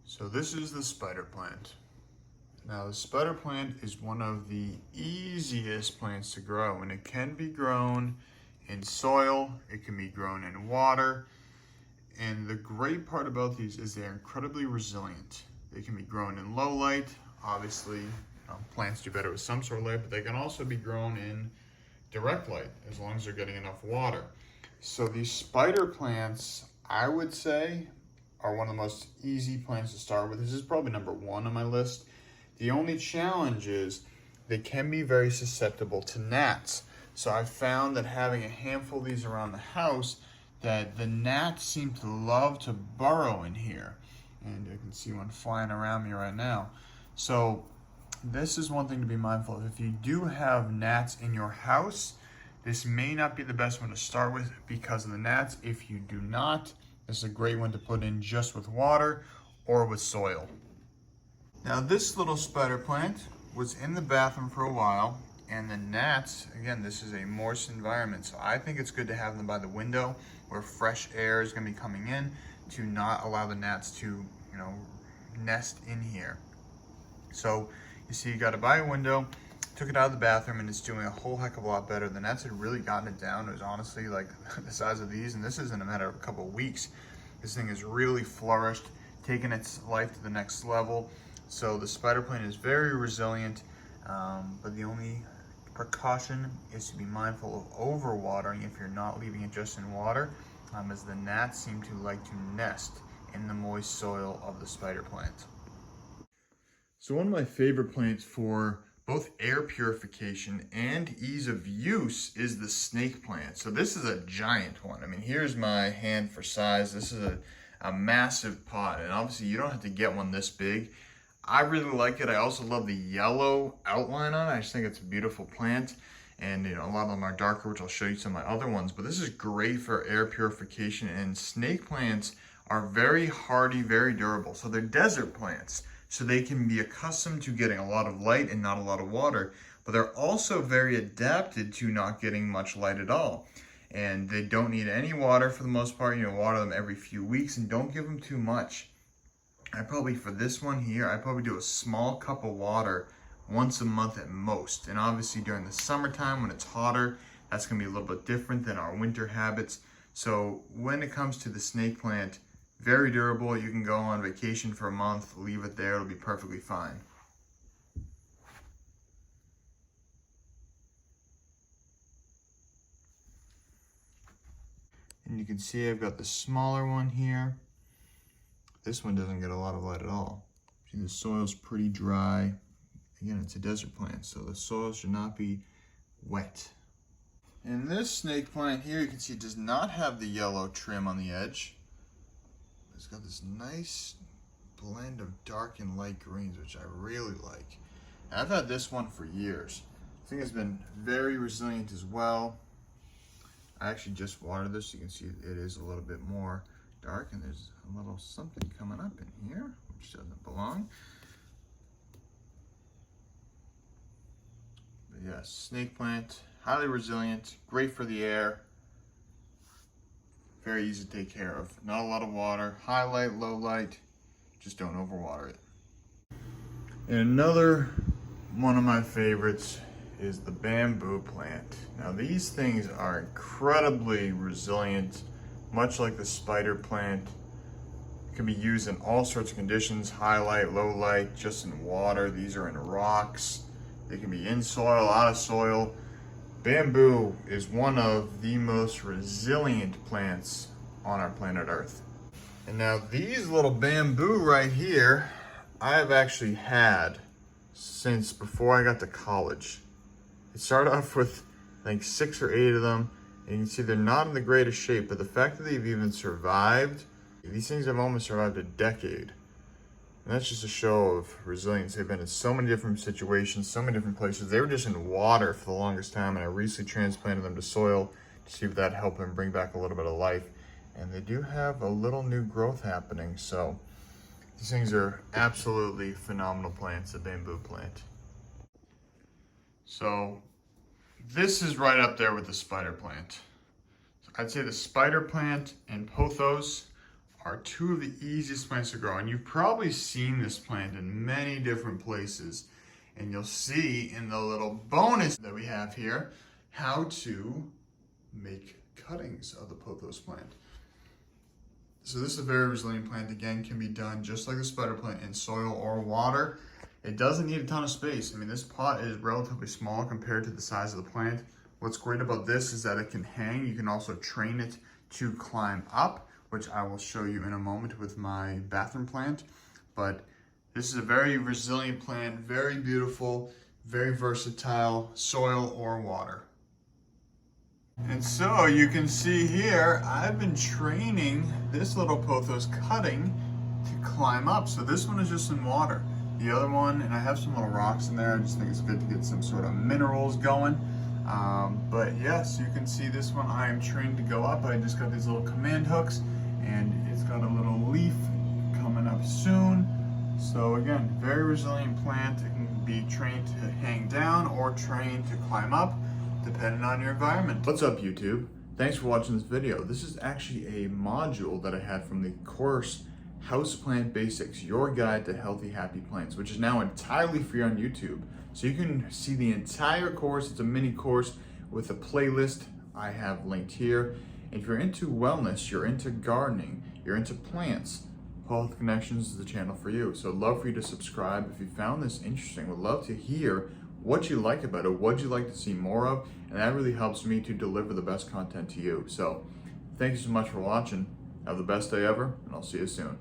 So this is the spider plant. Now the spider plant is one of the easiest plants to grow, and it can be grown in soil, it can be grown in water, and the great part about these is they're incredibly resilient. They can be grown in low light, obviously plants do better with some sort of light, but they can also be grown in direct light as long as they're getting enough water. So these spider plants, I would say, are one of the most easy plants to start with. This is probably number one on my list. The only challenge is they can be very susceptible to gnats. So I've found that having a handful of these around the house, that the gnats seem to love to burrow in here. And you can see one flying around me right now. So this is one thing to be mindful of. If you do have gnats in your house, this may not be the best one to start with because of the gnats. If you do not, this is a great one to put in just with water or with soil. Now this little spider plant was in the bathroom for a while, and the gnats, again, this is a moist environment, so I think it's good to have them by the window where fresh air is going to be coming in to not allow the gnats to, nest in here. So you see, you got it by a window, took it out of the bathroom, and it's doing a whole heck of a lot better. The gnats had really gotten it down. It was honestly like the size of these, and this is in a matter of a couple of weeks. This thing has really flourished, taken its life to the next level. So the spider plant is very resilient, but the only precaution is to be mindful of overwatering if you're not leaving it just in water, as the gnats seem to like to nest in the moist soil of the spider plant. So one of my favorite plants for both air purification and ease of use is the snake plant. So this is a giant one. I mean, here's my hand for size. This is a massive pot, and obviously you don't have to get one this big. I really like it. I also love the yellow outline on it. I just think it's a beautiful plant. And a lot of them are darker, which I'll show you some of my other ones. But this is great for air purification. And snake plants are very hardy, very durable. So they're desert plants. So they can be accustomed to getting a lot of light and not a lot of water. But they're also very adapted to not getting much light at all. And they don't need any water for the most part. Water them every few weeks and don't give them too much. For this one here, I probably do a small cup of water once a month at most. And obviously during the summertime when it's hotter, that's gonna be a little bit different than our winter habits. So when it comes to the snake plant, very durable. You can go on vacation for a month, leave it there, it'll be perfectly fine. And you can see I've got the smaller one here. This one doesn't get a lot of light at all. See, the soil's pretty dry. Again, it's a desert plant, so the soil should not be wet. And this snake plant here, you can see it does not have the yellow trim on the edge. It's got this nice blend of dark and light greens, which I really like. And I've had this one for years. I think it's been very resilient as well. I actually just watered this. You can see it is a little bit more dark, and there's a little something coming up in here, which doesn't belong. But yes, snake plant, highly resilient, great for the air. Very easy to take care of. Not a lot of water, high light, low light, just don't overwater it. And another one of my favorites is the bamboo plant. Now these things are incredibly resilient, much like the spider plant. It can be used in all sorts of conditions, high light, low light, just in water. These are in rocks. They can be in soil, out of soil. Bamboo is one of the most resilient plants on our planet Earth. And now these little bamboo right here, I have actually had since before I got to college. It started off with, I think, 6 or 8 of them, and you can see they're not in the greatest shape, but the fact that they've even survived, these things have almost survived a decade. And that's just a show of resilience. They've been in so many different situations, so many different places. They were just in water for the longest time, and I recently transplanted them to soil to see if that helped them bring back a little bit of life. And they do have a little new growth happening, so these things are absolutely phenomenal plants, the bamboo plant. So this is right up there with the spider plant. I'd say the spider plant and pothos are two of the easiest plants to grow. And you've probably seen this plant in many different places. And you'll see in the little bonus that we have here how to make cuttings of the pothos plant. So this is a very resilient plant. Again, can be done just like the spider plant in soil or water. It doesn't need a ton of space. I mean, this pot is relatively small compared to the size of the plant. What's great about this is that it can hang. You can also train it to climb up, which I will show you in a moment with my bathroom plant. But this is a very resilient plant, very beautiful, very versatile, soil or water. And so you can see here, I've been training this little pothos cutting to climb up. So this one is just in water. The other one, and I have some little rocks in there. I just think it's good to get some sort of minerals going. But yes, you can see this one I am trained to go up. I just got these little command hooks and it's got a little leaf coming up soon. So again, very resilient plant. It can be trained to hang down or trained to climb up, depending on your environment. What's up, YouTube? Thanks for watching this video. This is actually a module that I had from the course Houseplant Basics, Your Guide to Healthy, Happy Plants, which is now entirely free on YouTube. So you can see the entire course. It's a mini course with a playlist I have linked here. If you're into wellness, you're into gardening, you're into plants, Health Connections is the channel for you. So I'd love for you to subscribe. If you found this interesting, would love to hear what you like about it, what you'd like to see more of, and that really helps me to deliver the best content to you. So thank you so much for watching. Have the best day ever, and I'll see you soon.